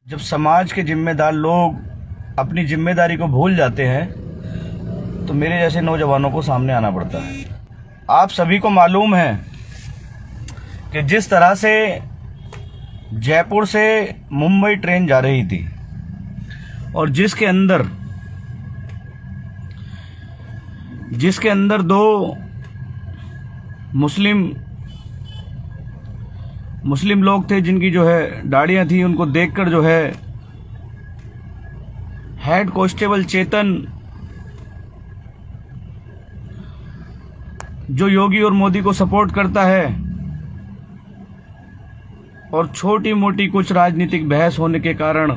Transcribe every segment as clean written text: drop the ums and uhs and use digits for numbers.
जब समाज के जिम्मेदार लोग अपनी जिम्मेदारी को भूल जाते हैं तो मेरे जैसे नौजवानों को सामने आना पड़ता है। आप सभी को मालूम है कि जिस तरह से जयपुर से मुंबई ट्रेन जा रही थी और जिसके अंदर दो मुस्लिम लोग थे जिनकी जो है दाढ़ियां थी, उनको देखकर जो है हेड कांस्टेबल चेतन, जो योगी और मोदी को सपोर्ट करता है और छोटी मोटी कुछ राजनीतिक बहस होने के कारण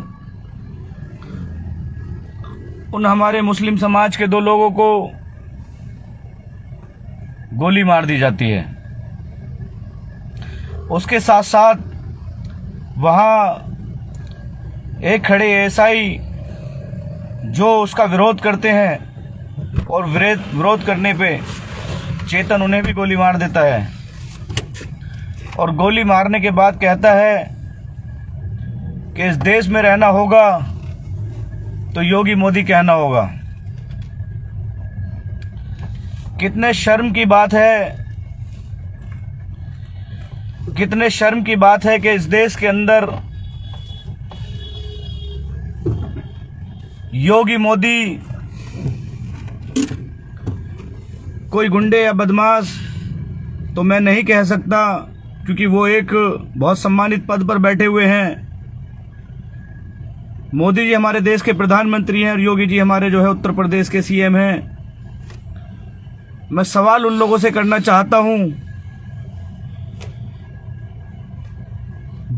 उन हमारे मुस्लिम समाज के दो लोगों को गोली मार दी जाती है। उसके साथ साथ वहां एक खड़े एएसआई जो उसका विरोध करते हैं और विरोध करने पे चेतन उन्हें भी गोली मार देता है और गोली मारने के बाद कहता है कि इस देश में रहना होगा तो योगी मोदी कहना होगा। कितने शर्म की बात है, कितने शर्म की बात है कि इस देश के अंदर योगी मोदी कोई गुंडे या बदमाश तो मैं नहीं कह सकता, क्योंकि वो एक बहुत सम्मानित पद पर बैठे हुए हैं। मोदी जी हमारे देश के प्रधानमंत्री हैं और योगी जी हमारे जो है उत्तर प्रदेश के सीएम हैं। मैं सवाल उन लोगों से करना चाहता हूं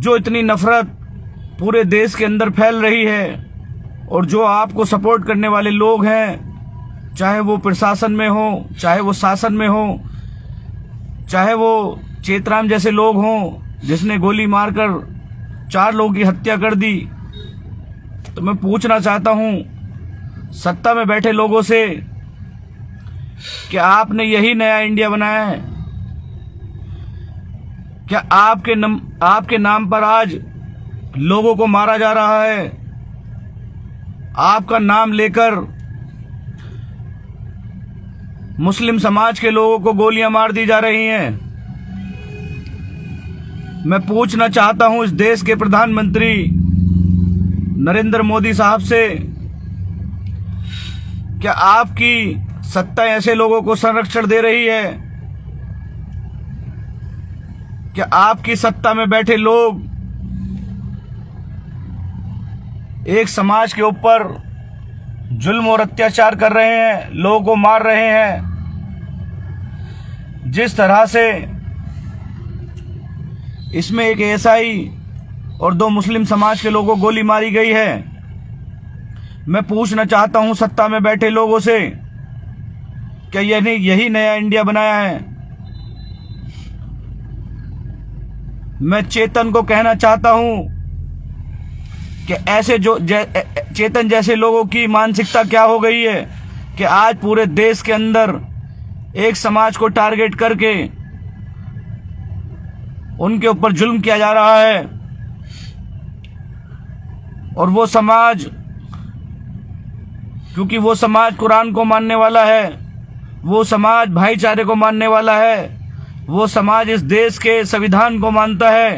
जो इतनी नफरत पूरे देश के अंदर फैल रही है और जो आपको सपोर्ट करने वाले लोग हैं, चाहे वो प्रशासन में हो, चाहे वो शासन में हो, चाहे वो चेतराम जैसे लोग हों जिसने गोली मारकर 4 लोगों की हत्या कर दी। तो मैं पूछना चाहता हूं सत्ता में बैठे लोगों से कि आपने यही नया इंडिया बनाया है? क्या आपके नाम पर आज लोगों को मारा जा रहा है? आपका नाम लेकर मुस्लिम समाज के लोगों को गोलियां मार दी जा रही हैं। मैं पूछना चाहता हूं इस देश के प्रधानमंत्री नरेंद्र मोदी साहब से, क्या आपकी सत्ता ऐसे लोगों को संरक्षण दे रही है? क्या आपकी सत्ता में बैठे लोग एक समाज के ऊपर जुल्म और अत्याचार कर रहे हैं, लोगों को मार रहे हैं? जिस तरह से इसमें एक एएसआई और 2 मुस्लिम समाज के लोगों को गोली मारी गई है, मैं पूछना चाहता हूं सत्ता में बैठे लोगों से, क्या यही नया इंडिया बनाया है? मैं चेतन को कहना चाहता हूं कि ऐसे चेतन जैसे लोगों की मानसिकता क्या हो गई है कि आज पूरे देश के अंदर एक समाज को टारगेट करके उनके ऊपर जुल्म किया जा रहा है और वो समाज, क्योंकि वो समाज कुरान को मानने वाला है, वो समाज भाईचारे को मानने वाला है, वो समाज इस देश के संविधान को मानता है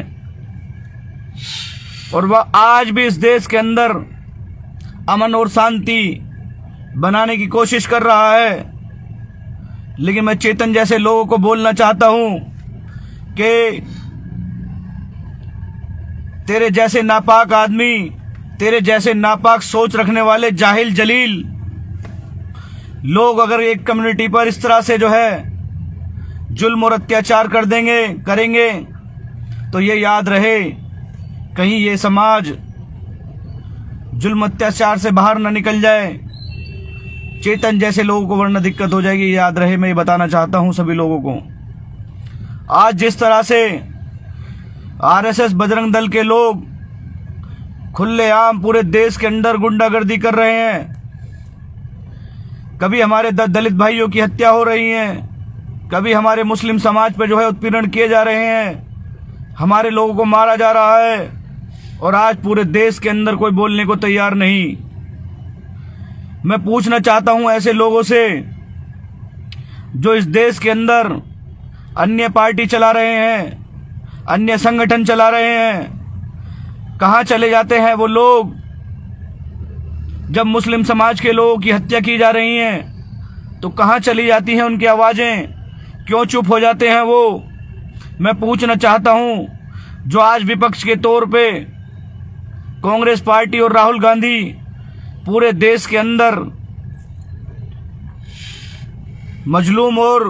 और वह आज भी इस देश के अंदर अमन और शांति बनाने की कोशिश कर रहा है। लेकिन मैं चेतन जैसे लोगों को बोलना चाहता हूं कि तेरे जैसे नापाक आदमी, तेरे जैसे नापाक सोच रखने वाले जाहिल जलील लोग अगर एक कम्युनिटी पर इस तरह से जो है जुल्म और अत्याचार करेंगे तो ये याद रहे, कहीं ये समाज जुल्म अत्याचार से बाहर न निकल जाए। चेतन जैसे लोगों को वरना दिक्कत हो जाएगी, याद रहे। मैं ये बताना चाहता हूं सभी लोगों को, आज जिस तरह से आरएसएस बजरंग दल के लोग खुलेआम पूरे देश के अंदर गुंडागर्दी कर रहे हैं, कभी हमारे दलित भाइयों की हत्या हो रही है, कभी हमारे मुस्लिम समाज पर जो है उत्पीड़न किए जा रहे हैं, हमारे लोगों को मारा जा रहा है और आज पूरे देश के अंदर कोई बोलने को तैयार नहीं। मैं पूछना चाहता हूं ऐसे लोगों से जो इस देश के अंदर अन्य पार्टी चला रहे हैं, अन्य संगठन चला रहे हैं, कहां चले जाते हैं वो लोग जब मुस्लिम समाज के लोगों की हत्या की जा रही है? तो कहां चली जाती हैं उनकी आवाजें? क्यों चुप हो जाते हैं वो? मैं पूछना चाहता हूं जो आज विपक्ष के तौर पे कांग्रेस पार्टी और राहुल गांधी पूरे देश के अंदर मजलूम और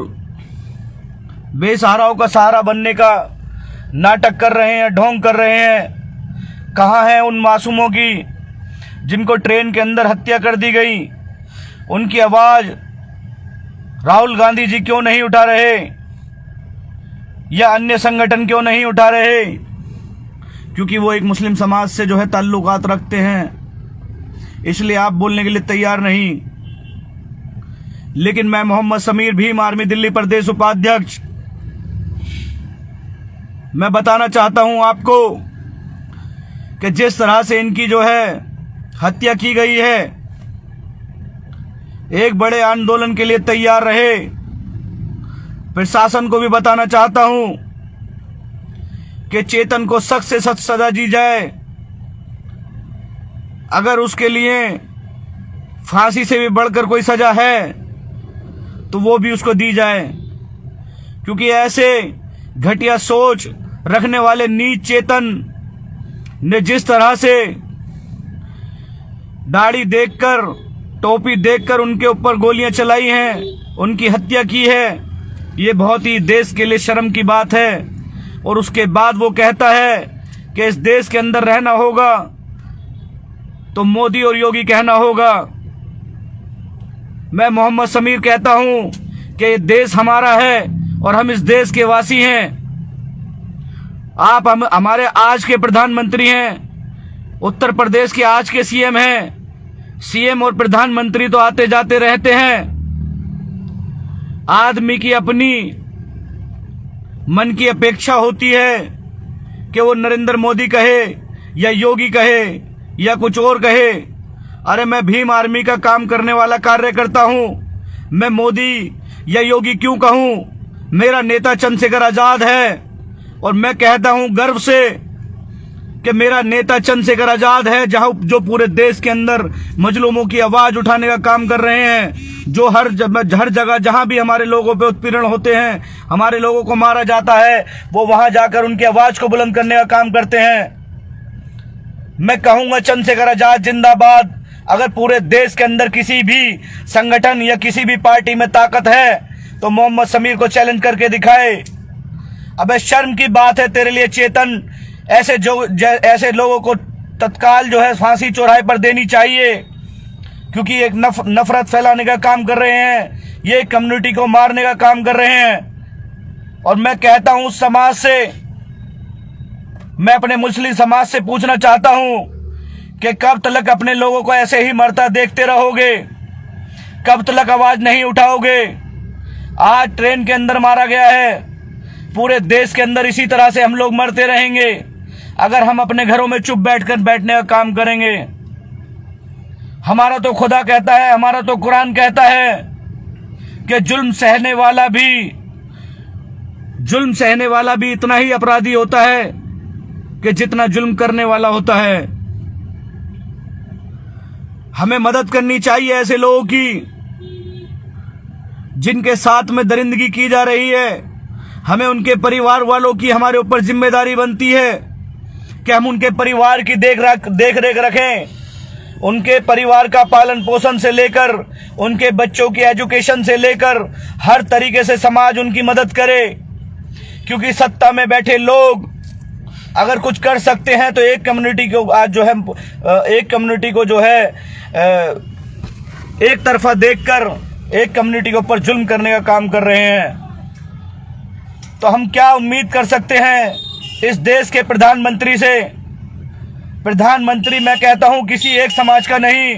बेसहाराओं का सहारा बनने का नाटक कर रहे हैं, ढोंग कर रहे हैं, कहां हैं उन मासूमों की जिनको ट्रेन के अंदर हत्या कर दी गई? उनकी आवाज राहुल गांधी जी क्यों नहीं उठा रहे या अन्य संगठन क्यों नहीं उठा रहे? क्योंकि वो एक मुस्लिम समाज से जो है ताल्लुकात रखते हैं, इसलिए आप बोलने के लिए तैयार नहीं। लेकिन मैं मोहम्मद समीर, भीम आर्मी दिल्ली प्रदेश उपाध्यक्ष, मैं बताना चाहता हूं आपको कि जिस तरह से इनकी जो है हत्या की गई है, एक बड़े आंदोलन के लिए तैयार रहे। प्रशासन को भी बताना चाहता हूं कि चेतन को सख्त से सख्त सजा दी जाए। अगर उसके लिए फांसी से भी बढ़कर कोई सजा है तो वो भी उसको दी जाए, क्योंकि ऐसे घटिया सोच रखने वाले नीच चेतन ने जिस तरह से दाढ़ी देखकर, टोपी देखकर उनके ऊपर गोलियां चलाई हैं, उनकी हत्या की है, ये बहुत ही देश के लिए शर्म की बात है। और उसके बाद वो कहता है कि इस देश के अंदर रहना होगा तो मोदी और योगी कहना होगा। मैं मोहम्मद समीर कहता हूं कि ये देश हमारा है और हम इस देश के वासी हैं। आप हमारे आज के प्रधानमंत्री हैं, उत्तर प्रदेश के आज के सीएम हैं। सीएम और प्रधानमंत्री तो आते जाते रहते हैं। आदमी की अपनी मन की अपेक्षा होती है कि वो नरेंद्र मोदी कहे या योगी कहे या कुछ और कहे। अरे मैं भीम आर्मी का काम करने वाला कार्यकर्ता हूं, मैं मोदी या योगी क्यों कहूं? मेरा नेता चंद्रशेखर आजाद है और मैं कहता हूं गर्व से कि मेरा नेता चंद्रशेखर आजाद है, जो पूरे देश के अंदर मजलूमों की आवाज उठाने का काम कर रहे हैं, जो हर जगह जहां भी हमारे लोगों पे उत्पीड़न होते हैं, हमारे लोगों को मारा जाता है, वो वहां जाकर उनकी आवाज को बुलंद करने का काम करते हैं। मैं कहूंगा चंद्रशेखर आजाद जिंदाबाद। अगर पूरे देश के अंदर किसी भी संगठन या किसी भी पार्टी में ताकत है तो मोहम्मद समीर को चैलेंज करके दिखाए। अबे शर्म की बात है तेरे लिए चेतन। ऐसे लोगों को तत्काल जो है फांसी चौराहे पर देनी चाहिए, क्योंकि एक नफरत फैलाने का काम कर रहे हैं, ये कम्युनिटी को मारने का काम कर रहे हैं। और मैं कहता हूं उस समाज से, मैं अपने मुस्लिम समाज से पूछना चाहता हूं कि कब तक अपने लोगों को ऐसे ही मरता देखते रहोगे? कब तक आवाज नहीं उठाओगे? आज ट्रेन के अंदर मारा गया है, पूरे देश के अंदर इसी तरह से हम लोग मरते रहेंगे अगर हम अपने घरों में चुप बैठने का काम करेंगे। हमारा तो खुदा कहता है, हमारा तो कुरान कहता है कि जुल्म सहने वाला भी इतना ही अपराधी होता है कि जितना जुल्म करने वाला होता है। हमें मदद करनी चाहिए ऐसे लोगों की जिनके साथ में दरिंदगी की जा रही है। हमें उनके परिवार वालों की हमारे ऊपर जिम्मेदारी बनती है कि हम उनके परिवार की देख रेख रखें, उनके परिवार का पालन पोषण से लेकर उनके बच्चों की एजुकेशन से लेकर हर तरीके से समाज उनकी मदद करे। क्योंकि सत्ता में बैठे लोग अगर कुछ कर सकते हैं तो एक कम्युनिटी को आज जो है एक तरफा देखकर एक कम्युनिटी के ऊपर जुल्म करने का काम कर रहे हैं। तो हम क्या उम्मीद कर सकते हैं इस देश के प्रधानमंत्री से? प्रधानमंत्री मैं कहता हूं किसी एक समाज का नहीं,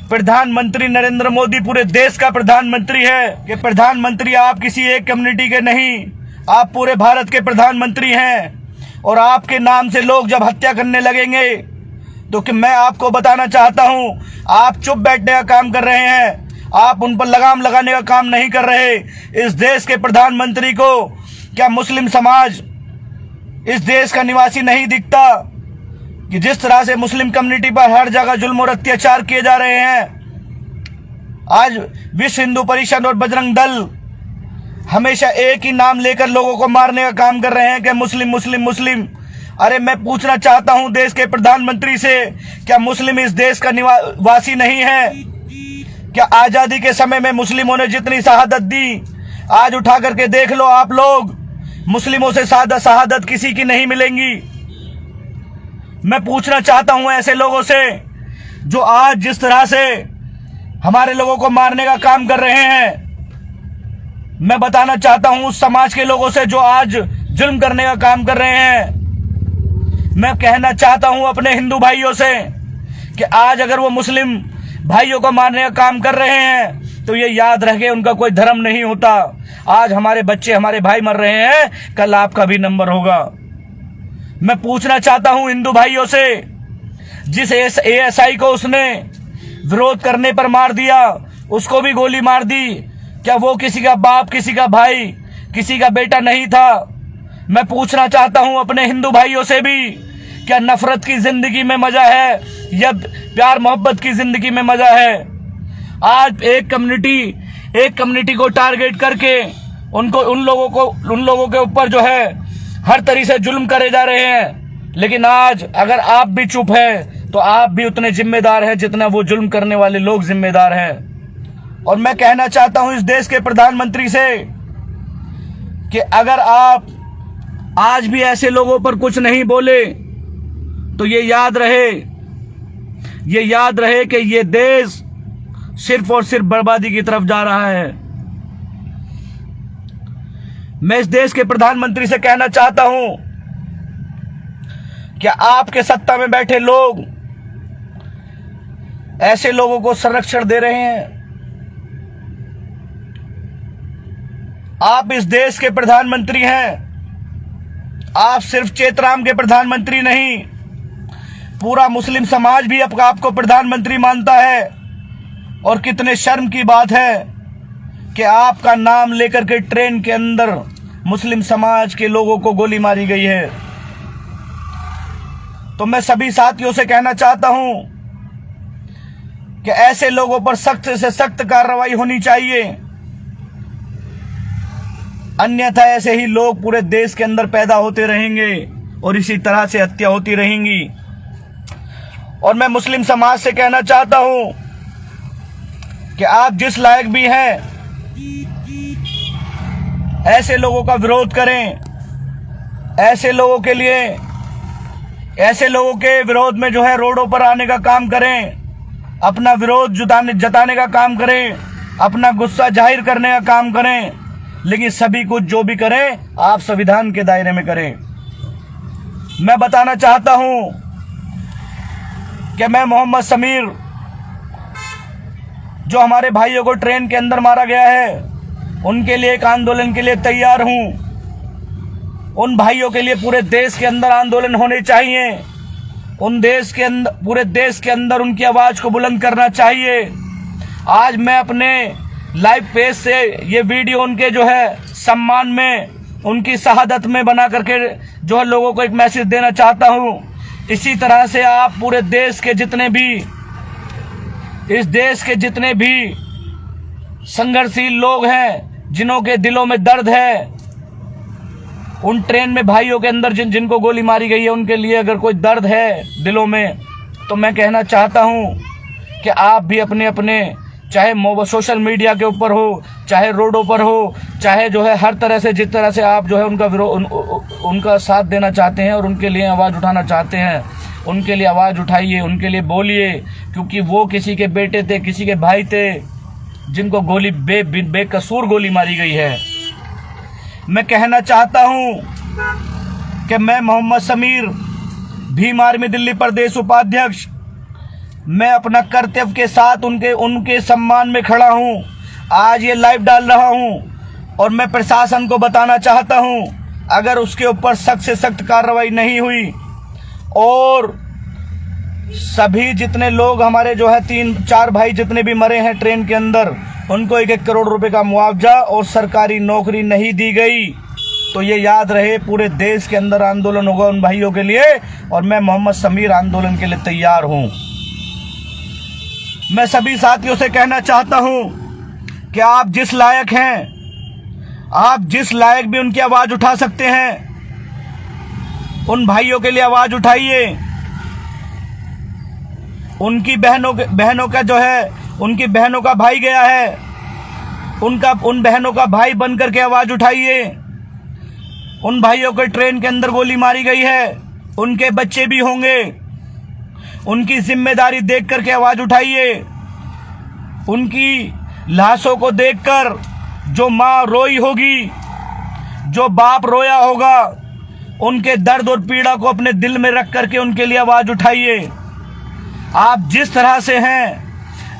प्रधानमंत्री नरेंद्र मोदी पूरे देश का प्रधानमंत्री है। कि प्रधानमंत्री आप किसी एक कम्युनिटी के नहीं, आप पूरे भारत के प्रधानमंत्री हैं। और आपके नाम से लोग जब हत्या करने लगेंगे तो कि मैं आपको बताना चाहता हूं, आप चुप बैठने का काम कर रहे हैं, आप उन पर लगाम लगाने का काम नहीं कर रहे। इस देश के प्रधानमंत्री को क्या मुस्लिम समाज इस देश का निवासी नहीं दिखता कि जिस तरह से मुस्लिम कम्युनिटी पर हर जगह जुल्म और अत्याचार किए जा रहे हैं। आज विश्व हिंदू परिषद और बजरंग दल हमेशा एक ही नाम लेकर लोगों को मारने का काम कर रहे हैं कि मुस्लिम मुस्लिम मुस्लिम। अरे मैं पूछना चाहता हूं देश के प्रधानमंत्री से, क्या मुस्लिम इस देश का निवासी नहीं है? क्या आजादी के समय में मुस्लिमों ने जितनी शहादत दी, आज उठा करके देख लो आप लोग, मुस्लिमों से ज्यादा शहादत किसी की नहीं मिलेंगी। मैं पूछना चाहता हूं ऐसे लोगों से जो आज जिस तरह से हमारे लोगों को मारने का काम कर रहे हैं। मैं बताना चाहता हूं उस समाज के लोगों से जो आज जुल्म करने का काम कर रहे हैं। मैं कहना चाहता हूं अपने हिंदू भाइयों से कि आज अगर वो मुस्लिम भाइयों को मारने का काम कर रहे हैं तो ये याद रखें उनका कोई धर्म नहीं होता। आज हमारे बच्चे हमारे भाई मर रहे हैं, कल आपका भी नंबर होगा। मैं पूछना चाहता हूं हिंदू भाइयों से, जिस एएसआई को उसने विरोध करने पर मार दिया, उसको भी गोली मार दी, क्या वो किसी का बाप, किसी का भाई, किसी का बेटा नहीं था? मैं पूछना चाहता हूं अपने हिंदू भाइयों से भी, क्या नफरत की जिंदगी में मजा है या प्यार मोहब्बत की जिंदगी में मजा है? आज एक कम्युनिटी को टारगेट करके उन लोगों के ऊपर जो है हर तरीके से जुल्म करे जा रहे हैं। लेकिन आज अगर आप भी चुप है तो आप भी उतने जिम्मेदार हैं जितना वो जुल्म करने वाले लोग जिम्मेदार हैं। और मैं कहना चाहता हूं इस देश के प्रधानमंत्री से कि अगर आप आज भी ऐसे लोगों पर कुछ नहीं बोले तो ये याद रहे कि ये देश सिर्फ और सिर्फ बर्बादी की तरफ जा रहा है। मैं इस देश के प्रधानमंत्री से कहना चाहता हूं कि आपके सत्ता में बैठे लोग ऐसे लोगों को संरक्षण दे रहे हैं। आप इस देश के प्रधानमंत्री हैं, आप सिर्फ चेतराम के प्रधानमंत्री नहीं, पूरा मुस्लिम समाज भी आपको प्रधानमंत्री मानता है। और कितने शर्म की बात है कि आपका नाम लेकर के ट्रेन के अंदर मुस्लिम समाज के लोगों को गोली मारी गई है। तो मैं सभी साथियों से कहना चाहता हूं कि ऐसे लोगों पर सख्त से सख्त कार्रवाई होनी चाहिए, अन्यथा ऐसे ही लोग पूरे देश के अंदर पैदा होते रहेंगे और इसी तरह से हत्या होती रहेंगी। और मैं मुस्लिम समाज से कहना चाहता हूं कि आप जिस लायक भी हैं, ऐसे लोगों का विरोध करें, ऐसे लोगों के विरोध में जो है रोडों पर आने का काम करें, अपना विरोध जताने का काम करें, अपना गुस्सा जाहिर करने का काम करें। लेकिन सभी कुछ जो भी करें आप संविधान के दायरे में करें। मैं बताना चाहता हूं कि मैं मोहम्मद समीर, जो हमारे भाइयों को ट्रेन के अंदर मारा गया है, उनके लिए एक आंदोलन के लिए तैयार हूं। उन भाइयों के लिए पूरे देश के अंदर आंदोलन होने चाहिए, पूरे देश के अंदर उनकी आवाज को बुलंद करना चाहिए। आज मैं अपने लाइव पेज से ये वीडियो उनके जो है सम्मान में, उनकी शहादत में बना करके जो है लोगों को एक मैसेज देना चाहता हूं। इसी तरह से आप पूरे देश के जितने भी संघर्षशील लोग हैं, जिन्हों के दिलों में दर्द है, उन ट्रेन में भाइयों के अंदर जिनको गोली मारी गई है, उनके लिए अगर कोई दर्द है दिलों में, तो मैं कहना चाहता हूं कि आप भी अपने चाहे सोशल मीडिया के ऊपर हो, चाहे रोडों पर हो, चाहे जो है हर तरह से, जिस तरह से आप जो है उनका साथ देना चाहते हैं और उनके लिए आवाज़ उठाना चाहते हैं, उनके लिए आवाज़ उठाइए, उनके लिए बोलिए, क्योंकि वो किसी के बेटे थे, किसी के भाई थे, जिनको बेकसूर गोली मारी गई है। मैं कहना चाहता हूं कि मैं मोहम्मद समीर, भीम आर्मी दिल्ली प्रदेश उपाध्यक्ष, मैं अपना कर्तव्य के साथ उनके सम्मान में खड़ा हूं। आज ये लाइव डाल रहा हूं और मैं प्रशासन को बताना चाहता हूं अगर उसके ऊपर सख्त से सख्त कार्रवाई नहीं हुई और सभी जितने लोग हमारे जो है 3-4 भाई जितने भी मरे हैं ट्रेन के अंदर, उनको 1-1 करोड़ रुपए का मुआवजा और सरकारी नौकरी नहीं दी गई, तो ये याद रहे पूरे देश के अंदर आंदोलन होगा उन भाइयों के लिए। और मैं मोहम्मद समीर आंदोलन के लिए तैयार हूं। मैं सभी साथियों से कहना चाहता हूं कि आप जिस लायक हैं, आप जिस लायक भी उनकी आवाज उठा सकते हैं, उन भाइयों के लिए आवाज उठाइए। उनकी बहनों का जो है, उनकी बहनों का भाई गया है, उन बहनों का भाई बन करके आवाज उठाइए। उन भाइयों को ट्रेन के अंदर गोली मारी गई है, उनके बच्चे भी होंगे, उनकी जिम्मेदारी देख करके आवाज उठाइए। उनकी लाशों को देखकर जो माँ रोई होगी, जो बाप रोया होगा, उनके दर्द और पीड़ा को अपने दिल में रख करके उनके लिए आवाज उठाइए। आप जिस तरह से हैं,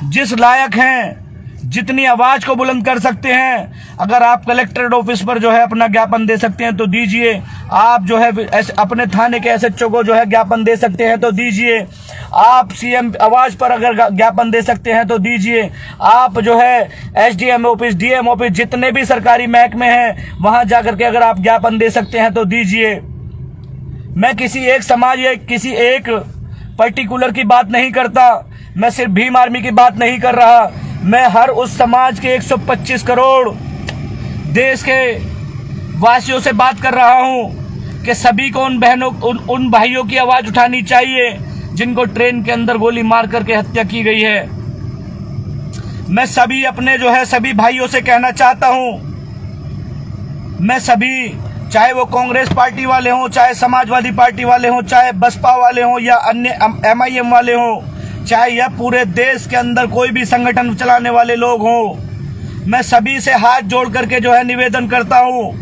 जिस लायक हैं, जितनी आवाज को बुलंद कर सकते हैं, अगर आप कलेक्ट्रेट ऑफिस पर जो है अपना ज्ञापन दे सकते हैं तो दीजिए। आप जो है अपने थाने के एसएचओ को जो है ज्ञापन दे सकते हैं तो दीजिए। आप सीएम आवाज पर अगर ज्ञापन दे सकते हैं तो दीजिए। आप जो है एसडीएम ऑफिस, डीएम ऑफिस, जितने भी सरकारी महकमे हैं वहां जाकर के अगर आप ज्ञापन दे सकते हैं तो दीजिए। मैं किसी एक समाज या किसी एक पर्टिकुलर की बात नहीं करता, मैं सिर्फ भीम आर्मी की बात नहीं कर रहा, मैं हर उस समाज के 125 करोड़ देश के वासियों से बात कर रहा हूं कि सभी को उन भाइयों की आवाज उठानी चाहिए जिनको ट्रेन के अंदर गोली मार करके हत्या की गई है। मैं सभी अपने जो है सभी भाइयों से कहना चाहता हूं, मैं सभी, चाहे वो कांग्रेस पार्टी वाले हों, चाहे समाजवादी पार्टी वाले हों, चाहे बसपा वाले हों या अन्य एमआईएम वाले हों, चाहे यह पूरे देश के अंदर कोई भी संगठन चलाने वाले लोग हों, मैं सभी से हाथ जोड़ करके जो है निवेदन करता हूं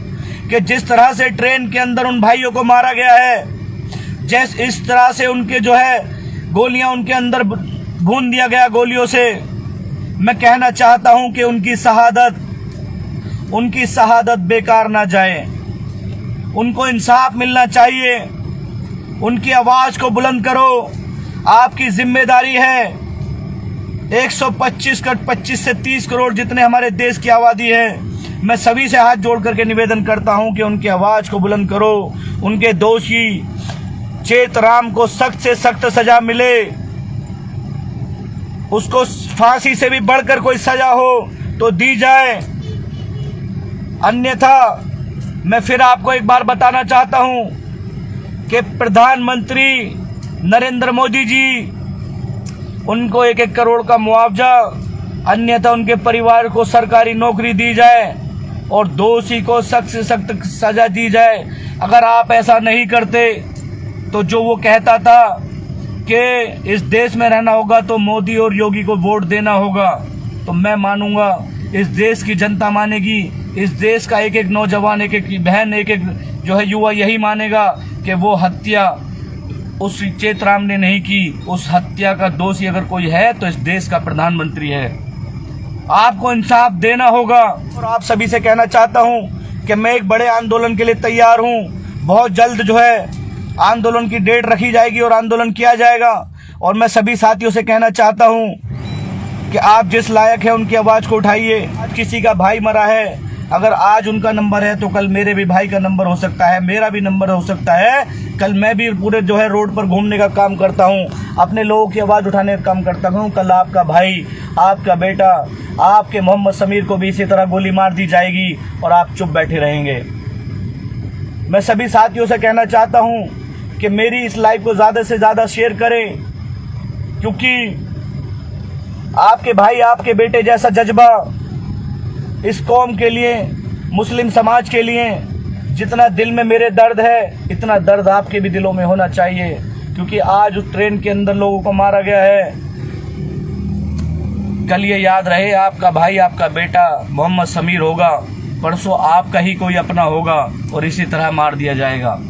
कि जिस तरह से ट्रेन के अंदर उन भाइयों को मारा गया है, इस तरह से उनके जो है गोलियां उनके अंदर भून दिया गया गोलियों से, मैं कहना चाहता हूं कि उनकी शहादत बेकार ना जाए। उनको इंसाफ मिलना चाहिए। उनकी आवाज को बुलंद करो। आपकी जिम्मेदारी है। 125 से 30 करोड़ जितने हमारे देश की आबादी है, मैं सभी से हाथ जोड़ करके निवेदन करता हूं कि उनकी आवाज को बुलंद करो। उनके दोषी चेतराम को सख्त से सख्त सजा मिले, उसको फांसी से भी बढ़कर कोई सजा हो तो दी जाए। अन्यथा मैं फिर आपको एक बार बताना चाहता हूं कि प्रधानमंत्री नरेंद्र मोदी जी, उनको 1-1 करोड़ का मुआवजा, अन्यथा उनके परिवार को सरकारी नौकरी दी जाए और दोषी को सख्त से सख्त सजा दी जाए। अगर आप ऐसा नहीं करते तो जो वो कहता था कि इस देश में रहना होगा तो मोदी और योगी को वोट देना होगा, तो मैं मानूंगा, इस देश की जनता मानेगी, इस देश का एक-एक नौजवान, एक-एक बहन, एक-एक जो है युवा यही मानेगा कि वो हत्या उस चेतराम ने नहीं की। उस हत्या का दोषी अगर कोई है तो इस देश का प्रधानमंत्री है। आपको इंसाफ देना होगा। और आप सभी से कहना चाहता हूं कि मैं एक बड़े आंदोलन के लिए तैयार हूं। बहुत जल्द जो है आंदोलन की डेट रखी जाएगी और आंदोलन किया जाएगा। और मैं सभी साथियों से कहना चाहता हूं कि आप जिस लायक है उनकी आवाज को उठाइए। आज किसी का भाई मरा है, अगर आज उनका नंबर है तो कल मेरे भी भाई का नंबर हो सकता है, मेरा भी नंबर हो सकता है। कल मैं भी पूरे जो है रोड पर घूमने का काम करता हूं, अपने लोगों की आवाज उठाने का काम करता हूं। कल आपका भाई, आपका बेटा, आपके मोहम्मद समीर को भी इसी तरह गोली मार दी जाएगी और आप चुप बैठे रहेंगे। मैं सभी साथियों से कहना चाहता हूं कि मेरी इस लाइव को ज्यादा से ज्यादा शेयर करें, क्योंकि आपके भाई, आपके बेटे जैसा जज्बा इस कौम के लिए, मुस्लिम समाज के लिए जितना दिल में मेरे दर्द है, इतना दर्द आपके भी दिलों में होना चाहिए। क्योंकि आज उस ट्रेन के अंदर लोगों को मारा गया है। कल ये याद रहे, आपका भाई, आपका बेटा मोहम्मद समीर होगा, परसों आपका ही कोई अपना होगा और इसी तरह मार दिया जाएगा।